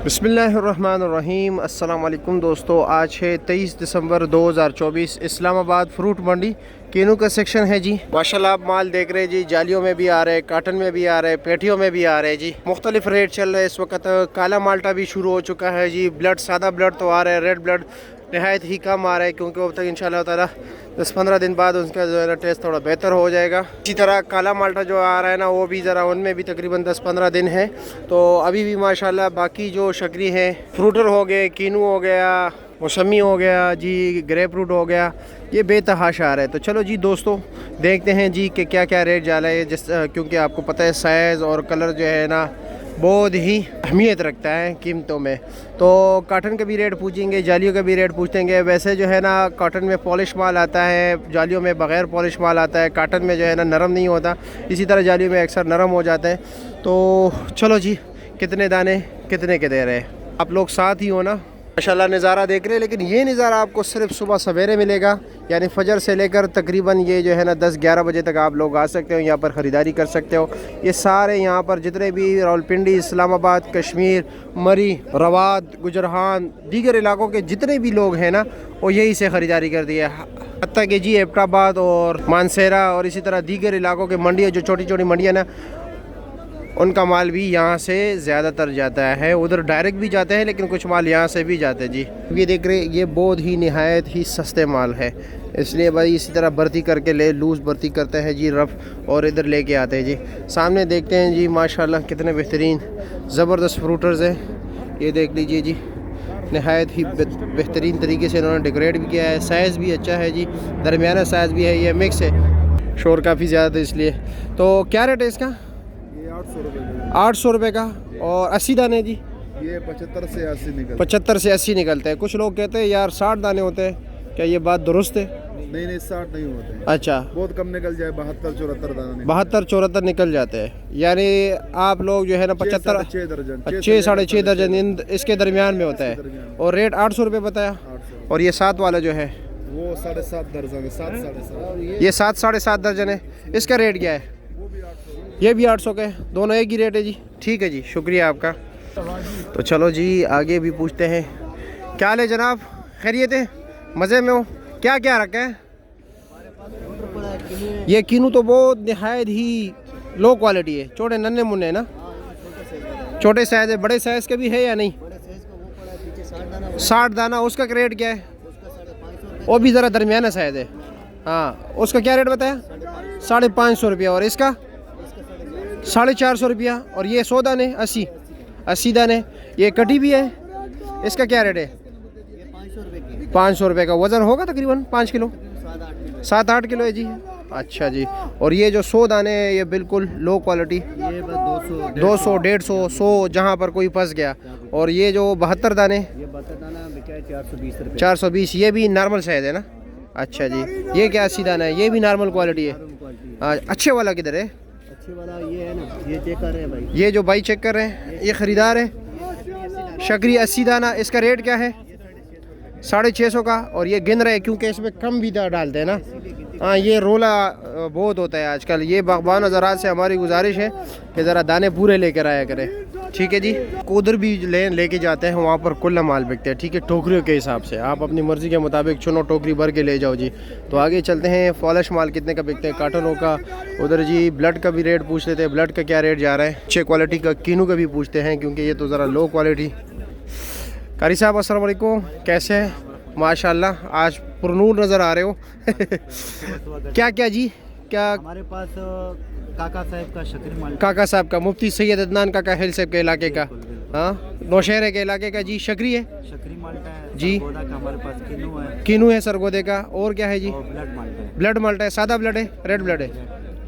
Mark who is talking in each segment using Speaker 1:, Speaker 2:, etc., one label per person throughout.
Speaker 1: बिस्मिल्लाहिर्रहमानिर्रहीम। अस्सलाम वालेकुम दोस्तों, आज है 23 दिसंबर 2024। इस्लामाबाद फ्रूट मंडी केनू का सेक्शन है जी। माशाल्लाह आप माल देख रहे हैं जी। जालियों में भी आ रहे हैं, काटन में भी आ रहे हैं, पेटियों में भी आ रहे हैं जी। मुख्तलिफ रेट चल रहे हैं इस वक्त। काला माल्टा भी शुरू हो चुका है जी। ब्लड, सादा ब्लड तो आ रहा है, रेड ब्लड नहायत ही कम आ रहा है, क्योंकि अब तक इंशाल्लाह ताला 10-15 दिन बाद उसका जो है ना टेस्ट थोड़ा बेहतर हो जाएगा। इसी तरह काला माल्टा जो आ रहा है ना, वो भी ज़रा उनमें भी तकरीबन 10-15 दिन है। तो अभी भी माशाल्लाह बाकी जो शकरी हैं, फ्रूटर हो गए, कीनू हो गया, मौसमी हो गया जी, ग्रेप फ्रूट हो गया, ये बेतहाशा आ रहा है। तो चलो जी दोस्तों, देखते हैं जी कि क्या क्या रेट जा रहा है। क्योंकि आपको पता है साइज़ और कलर जो है ना बहुत ही अहमियत रखता है कीमतों में। तो कॉटन का भी रेट पूछेंगे, जालियों का भी रेट पूछेंगे। वैसे जो है ना कॉटन में पॉलिश माल आता है, जालियों में बग़ैर पॉलिश माल आता है। कॉटन में जो है ना नरम नहीं होता, इसी तरह जालियों में अक्सर नरम हो जाते हैं। तो चलो जी, कितने दाने कितने के दे रहे हैं, आप लोग साथ ही हो ना। माशाल्लाह नज़ारा देख रहे हैं, लेकिन ये नज़ारा आपको सिर्फ सुबह सवेरे मिलेगा, यानी फजर से लेकर तकरीबन ये जो है ना 10-11 बजे तक आप लोग आ सकते हो, यहाँ पर ख़रीदारी कर सकते हो। ये सारे यहाँ पर जितने भी रावलपिंडी, इस्लामाबाद, कश्मीर, मरी, रवाद, गुजरान, दीगर इलाकों के जितने भी लोग हैं ना, वो यही से ख़रीदारी कर दिया है। हत्ता कि जी एबटाबाद और मानसेरा और इसी तरह दीगर इलाकों के मंडियाँ, जो छोटी छोटी मंडियाँ ना, उनका माल भी यहाँ से ज़्यादातर जाता है। उधर डायरेक्ट भी जाते हैं, लेकिन कुछ माल यहाँ से भी जाते हैं जी। ये देख रहे, ये बहुत ही नहायत ही सस्ते माल है, इसलिए भाई इसी तरह भर्ती करके ले, लूज़ भर्ती करते हैं जी रफ़, और इधर लेके आते हैं जी। सामने देखते हैं जी माशाल्लाह कितने बेहतरीन ज़बरदस्त फ्रूटर्स हैं। ये देख लीजिए जी, नहायत ही बेहतरीन तरीके से इन्होंने डेकोरेट भी किया है। साइज़ भी अच्छा है जी, दरमियाना साइज़ भी है। ये मिक्स है, शोर काफ़ी ज़्यादा है इसलिए। तो क्या रेट है इसका? 800 रुपये का। और 80 दाने जी?
Speaker 2: ये 75 से 80 निकलते हैं।
Speaker 1: 75 से 80 निकलते हैं। कुछ लोग कहते हैं यार 60 दाने होते हैं, क्या ये बात दुरुस्त है?
Speaker 2: नहीं 60 नहीं होते हैं।
Speaker 1: अच्छा,
Speaker 2: बहुत कम निकल जाए, 72-74 दाने।
Speaker 1: 72-74 निकल जाते हैं, यानी आप लोग जो है ना 75
Speaker 2: 6 दर्जन
Speaker 1: 6-6.5 दर्जन इसके दरमियान में होता है। और रेट 800 रुपये बताया।
Speaker 2: 800।
Speaker 1: और ये 7 वाला जो है
Speaker 2: वो 7.5 दर्जन है, 7-7.5।
Speaker 1: ये 7-7.5 दर्जन है, इसका रेट क्या है? ये भी 800 के, दोनों एक ही रेट है जी। ठीक है जी, शुक्रिया आपका। तो चलो जी आगे भी पूछते हैं। क्या हाल है जनाब, खैरियत है, मज़े में हो? क्या क्या रखा है? ये कीनू तो बहुत नहायत ही लो क्वालिटी है, छोटे नन्हे मुन्ने ना, छोटे साइज़ है। बड़े साइज़ के भी है या नहीं? 60 दाना। उसका रेट क्या है? वो भी ज़रा दरमियाना साइज़ है। हाँ, उसका क्या रेट बताया? 550 रुपया। और इसका 450 रुपया। और ये 100 दाने 80 दाने। ये कटी भी है, इसका क्या रेट है? 500 रुपये का। वज़न होगा तकरीबन 5 किलो, 7-8 किलो है जी। अच्छा जी। और ये जो 100 दाने हैं, ये बिल्कुल लो क्वालिटी,
Speaker 2: ये 200,
Speaker 1: 150, 100 जहाँ पर कोई फंस गया। और ये जो 72 दाने,
Speaker 2: ये 72 दाना बिका है 420 रुपये।
Speaker 1: 420। ये भी नॉर्मल साइज़ है ना? अच्छा जी। ये क्या 80 दाना है? ये भी नॉर्मल क्वालिटी है। अच्छे वाला किधर है?
Speaker 2: अच्छे वाला ये है ना, ये चेक कर रहे हैं भाई।
Speaker 1: ये जो भाई चेक कर रहे हैं, ये ख़रीदार है। शकरी 80 दाना, इसका रेट क्या है? 650 का। और ये गिन रहे हैं क्योंकि इसमें कम भी डालते हैं ना। हाँ, ये रोला बहुत होता है आजकल। ये बागबान हज़रात से हमारी गुजारिश है कि ज़रा दाने पूरे लेकर आया करें। ठीक है जी। उधर भी लेके जाते हैं, वहाँ पर कुल्ला माल बिकते हैं। ठीक है, टोकरियों के हिसाब से आप अपनी मर्ज़ी के मुताबिक चुनो, टोकरी भर के ले जाओ जी। तो आगे चलते हैं, पॉलिश माल कितने का बिकते हैं, काटनों का। उधर जी ब्लड का भी रेट पूछ लेते हैं, ब्लड का क्या रेट जा रहा है। अच्छे क्वालिटी का कीनू का भी पूछते हैं, क्योंकि ये तो ज़रा लो क्वालिटी। कारी साहब अस्सलाम वालेकुम, कैसे हैं? माशाल्लाह आज पुरनूर नज़र आ रहे हो। क्या क्या जी, क्या?
Speaker 2: हमारे पास काका साहब का शकरी माल,
Speaker 1: काका साहब का, मुफ्ती सैयद अदनान काका हिल साहब के इलाके का, हाँ, नौशहरे के इलाके का जी। शकरी है
Speaker 2: शकरी माल्टा है
Speaker 1: जी।
Speaker 2: का हमारे पास कीनू है,
Speaker 1: कीनू है सरगोदे का। और क्या है जी?
Speaker 2: और ब्लड माल्टा है।
Speaker 1: ब्लड माल्टा है। सादा ब्लड है, रेड ब्लड है?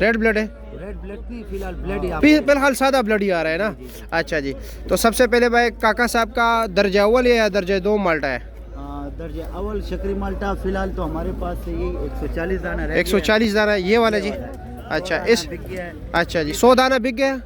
Speaker 1: रेड ब्लड है,
Speaker 2: रेड ब्लड नहीं, फिलहाल ब्लड ही
Speaker 1: फिलहाल सादा ब्लड ही आ रहा है ना। अच्छा जी। तो सबसे पहले भाई काका साहब का दर्जा अव्वल है या दर्जा 2 माल्टा है?
Speaker 2: दर्जा अव्वल शकरी माल्टा फिलहाल तो हमारे पास ये 140 दाना है।
Speaker 1: 140 दाना ये वाला जी। अच्छा, इस
Speaker 2: बिक गया है।
Speaker 1: अच्छा जी, 100 दाना बिक गया।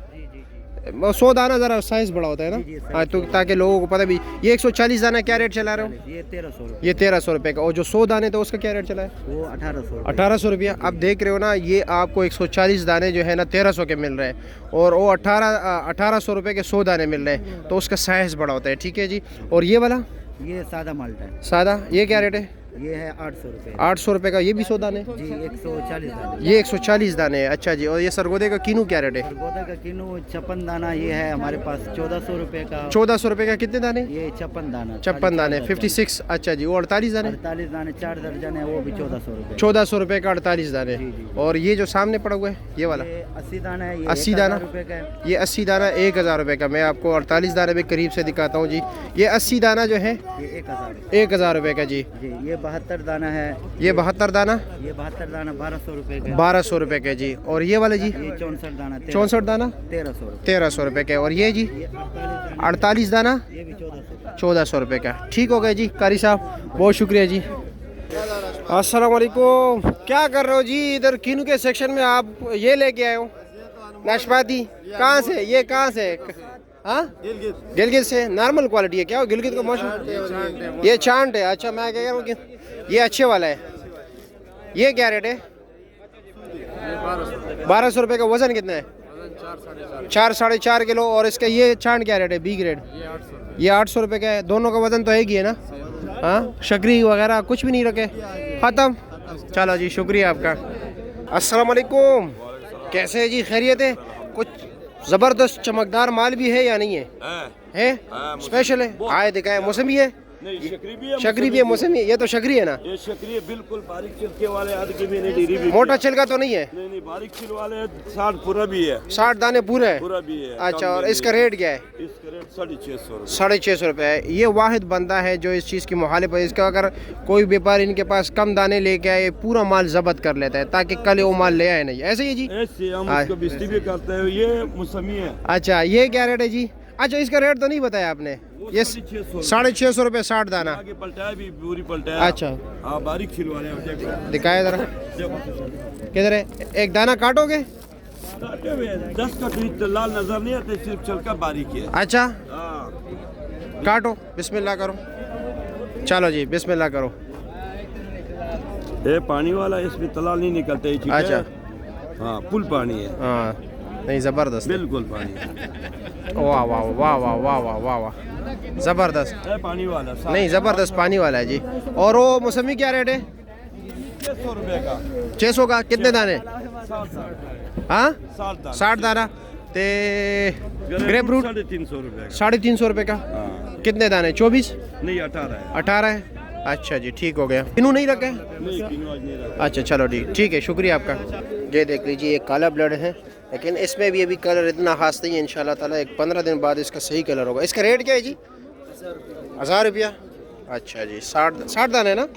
Speaker 1: 100 दाना ज़रा साइज़ बड़ा होता है
Speaker 2: जी, जी,
Speaker 1: ना, हाँ, तो ताकि लोगों को पता भी। ये 140 दाना क्या रेट चला रहे हो?
Speaker 2: ये 1300
Speaker 1: ये 1300 रुपये का। और जो 100 दाने तो उसका क्या रेट चला है?
Speaker 2: वो 1800
Speaker 1: 1800 रुपया। अब देख रहे हो ना, ये आपको 140 दाने जो है ना 1300 के मिल रहे हैं, और वो 1800 रुपये के 100 दाने मिल रहे हैं, तो उसका साइज़ बड़ा होता है। ठीक है जी। और ये वाला
Speaker 2: ये सादा माल्टा है।
Speaker 1: सादा, ये क्या रेट है?
Speaker 2: ये है 800 रुपये
Speaker 1: 800 रुपये का। ये भी 100 दाने?
Speaker 2: जी, 140 दाना।
Speaker 1: ये 140 दाने है। अच्छा जी। और ये सरगोदे का कीनू क्या रेट है?
Speaker 2: सरगोदा का किलो 56 दाना ये है हमारे पास 1400 रुपये का।
Speaker 1: 1400 रुपये का। कितने दाने?
Speaker 2: ये 56 दाना।
Speaker 1: 56 दाने 56। अच्छा जी। वो 48 दाने?
Speaker 2: 48 दाने 4 दर्जन है, वो भी 1400 रुपये।
Speaker 1: 1400 रुपये का 48 दाने।
Speaker 2: जी, जी।
Speaker 1: और ये जो सामने पड़ा हुआ है ये वाला?
Speaker 2: ये 80 दाना है। ये
Speaker 1: 80 दाना
Speaker 2: रुपये का है।
Speaker 1: ये 80 दाना 1000 रुपये का। मैं आपको 48 दाने भी करीब से दिखाता हूँ जी। ये 80 दाना जो है
Speaker 2: ये
Speaker 1: 1000 रुपये का जी।
Speaker 2: जी। ये 72 दाना है।
Speaker 1: ये 72 दाना
Speaker 2: ये 72 दाना 1200 रुपये का।
Speaker 1: 1200 रुपये के जी। और ये वाले जी?
Speaker 2: ये 64 दाना
Speaker 1: 64 दाना
Speaker 2: 1300 रुपये।
Speaker 1: 1300 रुपये के। और ये जी
Speaker 2: ये
Speaker 1: 48 दाना
Speaker 2: ये भी 1400।
Speaker 1: 1400 रुपये का। ठीक हो गया जी कारी साहब, बहुत शुक्रिया जी। अस्सलाम वालेकुम। क्या कर रहे हो जी इधर कीनू के सेक्शन में? आप ये लेके आए हो नाशपाती? कहाँ से? ये कहाँ से? हाँ, गिलगित से। नॉर्मल क्वालिटी है क्या? गिलगित का मौसम ये चांट है। अच्छा, मैं कह रहा हूँ कि ये अच्छे वाला है। ये क्या रेट है? 1200 रुपये का। वजन कितना है? 4 साढ़े 4 किलो। और इसका ये चांट क्या रेट है? बी ग्रेड ये 800 रुपये का है। दोनों का वजन तो एक ही है ना? हाँ, शकरी वगैरह कुछ भी नहीं रखे, ख़त्म। चलो जी, शुक्रिया आपका। अस्सलाम वालेकुम। कैसे है जी? खैरियत है? कुछ ज़बरदस्त चमकदार माल भी है या नहीं है? है स्पेशल है। आए दिखाए। मौसमी है?
Speaker 3: नहीं, शकरी भी है,
Speaker 1: शकरी भी है, मौसमी है। ये तो शकरी है ना?
Speaker 3: ये शकरी है, बिल्कुल बारीक छिलके वाले, आध की भी नहीं, डीरी भी
Speaker 1: मोटा छिलका तो नहीं है?
Speaker 3: नहीं नहीं, बारीक छिल वाले 60 पूरा भी है।
Speaker 1: 60 दाने पूरे है?
Speaker 3: पूरा भी है।
Speaker 1: अच्छा। और इसका रेट क्या है?
Speaker 3: इसका रेट 650
Speaker 1: 650 रुपये है। ये वाहिद बंदा है जो इस चीज़ की मुखालिफ है। इसका अगर कोई व्यापारी इनके पास कम दाने लेके आए, पूरा माल जब्त कर लेता है ताकि कल वो माल ले आए नहीं। ऐसे ही है जी?
Speaker 3: ऐसे हम उसको बिस्ती भी करते हैं। ये मौसमी है।
Speaker 1: अच्छा, ये क्या रेट है जी? अच्छा, इसका रेट तो नहीं बताया आपने। ये 650 रुपये 60 दाना।
Speaker 3: आगे पलटाया भी, पूरी पलटाया।
Speaker 1: अच्छा,
Speaker 3: हाँ, बारीक छिल वाले हैं, देखो।
Speaker 1: दिखाया जरा। किधर है? एक दाना काटोगे?
Speaker 3: काटे हुए हैं। 10 का तो लाल नजर नहीं आते, सिर्फ छिलका बारीक है।
Speaker 1: अच्छा,
Speaker 3: हाँ,
Speaker 1: काटो, बिस्मिल्लाह करो। चलो जी, बिस्मिल्लाह करो।
Speaker 3: ये पानी वाला, इसमें तलाल नहीं निकलते। ठीक है?
Speaker 1: अच्छा।
Speaker 3: हाँ, फुल पानी है,
Speaker 1: हाँ, नहीं ज़बरदस्त।
Speaker 3: बिल्कुल पानी है।
Speaker 1: वाह वाह वाह वाह वाह वाह वाह वाह, ज़बरदस्त।
Speaker 3: ये पानी वाला
Speaker 1: नहीं, ज़बरदस्त पानी वाला है जी। और वो मौसमी क्या रेट है?
Speaker 3: 600 रुपये का।
Speaker 1: 600 का। कितने दाने? हाँ, 60 दाना। ते ग्रेप फ्रूट
Speaker 3: 350 रुपये का।
Speaker 1: 350 रुपये का।
Speaker 3: हाँ,
Speaker 1: कितने दाने? 24?
Speaker 3: नहीं 18 है।
Speaker 1: 18 है। अच्छा जी, ठीक हो गया। किनू नहीं रखे?
Speaker 3: नहीं, किलो आज नहीं रखा।
Speaker 1: अच्छा, चलो ठीक, ठीक है, शुक्रिया आपका। ये देख लीजिए, ये काला ब्लड है, लेकिन इसमें भी अभी कलर इतना खास नहीं है। इंशाल्लाह ताला एक 15 दिन बाद इसका सही कलर होगा। इसका रेट क्या है जी? 1000 रुपया। अच्छा जी, 60 दाना है ना?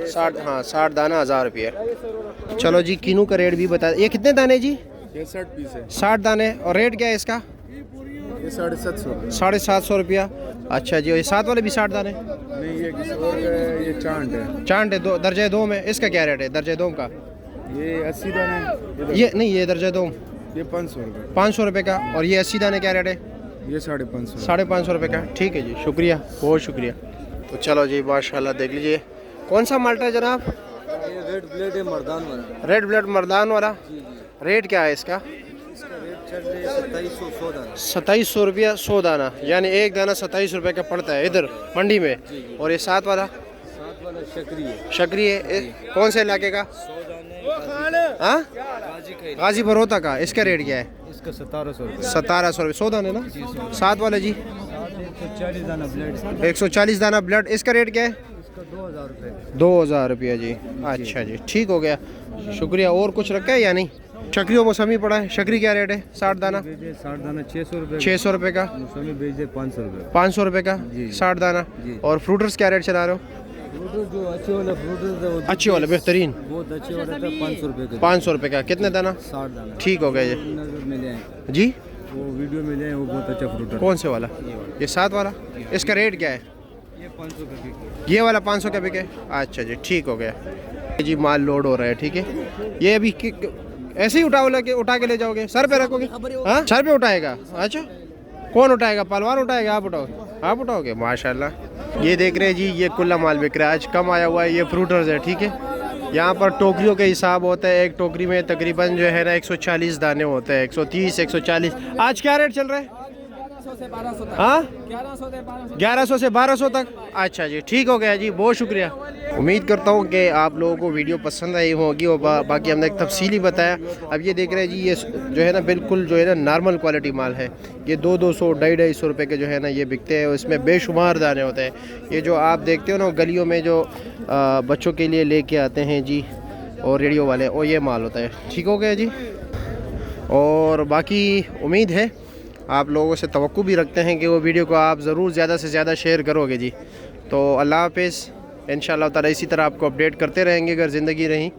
Speaker 1: 60, हाँ, 60 दाना 1000 रुपया। चलो जी, किनू का रेट भी बता। ये कितने दाने जी?
Speaker 4: ये 60 पीस है।
Speaker 1: 60 दाने। और रेट क्या है इसका?
Speaker 4: ये 750।
Speaker 1: 750 रुपया। अच्छा जी। और ये साथ वाले भी 60 दाने?
Speaker 4: नहीं, ये किसी और का है, ये चांट है।
Speaker 1: चांट है, दो दर्जे 2 में। इसका क्या रेट है दर्जे 2 का?
Speaker 4: ये 80 दाना है।
Speaker 1: ये नहीं, ये दर्जे 2
Speaker 4: ये 500 रुपये।
Speaker 1: 500 रुपये का। और ये 80 दाने क्या रेट है?
Speaker 4: ये 550।
Speaker 1: 550 रुपये का। ठीक है जी, शुक्रिया, बहुत शुक्रिया। तो चलो जी, माशाल्लाह देख लीजिए। कौन सा माल्टा है जनाब?
Speaker 4: ये रेड ब्लेड है, मर्दान वाला।
Speaker 1: रेड ब्लड मर्दान वाला। रेट क्या है इसका?
Speaker 4: इसका रेट चल रहा है 2700 दाना।
Speaker 1: 2700 रुपया 100 दाना, यानी एक दाना 27 रुपये का पड़ता है इधर मंडी में। और ये साथ वाला?
Speaker 4: साथ वाला शकरी है।
Speaker 1: शकरी है। कौन से इलाके का?
Speaker 4: 100 दाने।
Speaker 1: हाँ,
Speaker 4: गाजी का।
Speaker 1: गाजी बरोता का। इसका रेट क्या है?
Speaker 4: इसका 1700 रुपये।
Speaker 1: 1700 रुपये 100 दाने ना? साथ वाले जी?
Speaker 4: 140 दाना ब्लेड।
Speaker 1: 140 दाना ब्लड। इसका रेट क्या है?
Speaker 4: इसका 2000 रुपये।
Speaker 1: 2000 रुपया जी। अच्छा जी, ठीक हो गया, शुक्रिया। और कुछ रखा है या नहीं? शकरी और मौसमी पड़ा है। शकरी क्या रेट है? 60 दाना?
Speaker 4: 60 दाना 600 रुपये।
Speaker 1: 600 रुपये का।
Speaker 4: मौसमी बेच दे 500 रुपये।
Speaker 1: 500 रुपये का 60 दाना।
Speaker 4: जी।
Speaker 1: और फ्रूटर्स क्या रेट चला रहे हो?
Speaker 4: फ्रूट जो अच्छे वाला फ्रूट
Speaker 1: अच्छे वाले, बेहतरीन,
Speaker 4: बहुत अच्छे वाला था 500 रुपये का।
Speaker 1: 500 रुपये का। कितने दाना?
Speaker 4: 60 दाना।
Speaker 1: ठीक हो गया जी।
Speaker 4: नजर मिले हैं,
Speaker 1: जी,
Speaker 4: वो वीडियो मिले हैं, वो बहुत अच्छा फ्रूट है।
Speaker 1: कौन से वाला? ये साथ वाला। इसका रेट क्या है?
Speaker 4: ये 500 का बिक।
Speaker 1: ये वाला 500 का बिके। अच्छा जी, ठीक हो गया जी। माल लोड हो रहा है, ठीक है। ये अभी ऐसे ही उठा के ले जाओगे? सर पे रखोगे? हाँ, सर पे उठाएगा। अच्छा, कौन उठाएगा? पहलवान उठाएगा? आप उठाओगे? आप उठाओगे? माशाल्लाह। ये देख रहे हैं जी, ये कुल्ला माल बिक रहा है, आज कम आया हुआ है। ये फ्रूटर्स है, ठीक है। यहाँ पर टोकरियों के हिसाब होता है, एक टोकरी में तकरीबन जो है ना 140 दाने होते हैं, 130 140। आज क्या रेट चल रहा है? 1100 से 1200 तक। अच्छा जी, ठीक हो गया जी, बहुत शुक्रिया। उम्मीद करता हूँ कि आप लोगों को वीडियो पसंद आई होगी और बाकी हमने एक तफसीली बताया। अब ये देख रहे हैं जी, ये जो है ना बिल्कुल जो है ना नॉर्मल क्वालिटी माल है। ये 200 250 रुपये के जो है ना ये बिकते हैं, इसमें बेशुमार दाने होते हैं। ये जो आप देखते हो ना गलियों में जो बच्चों के लिए लेके आते हैं जी और रेडियो वाले, और ये माल होता है। ठीक हो गया जी। और बाकी उम्मीद है आप लोगों से तवक्को भी रखते हैं कि वो वीडियो को आप ज़रूर ज़्यादा से ज़्यादा शेयर करोगे जी। तो अल्लाह हाफ़िज़। इंशाअल्लाह ताला इसी तरह आपको अपडेट करते रहेंगे अगर ज़िंदगी रही।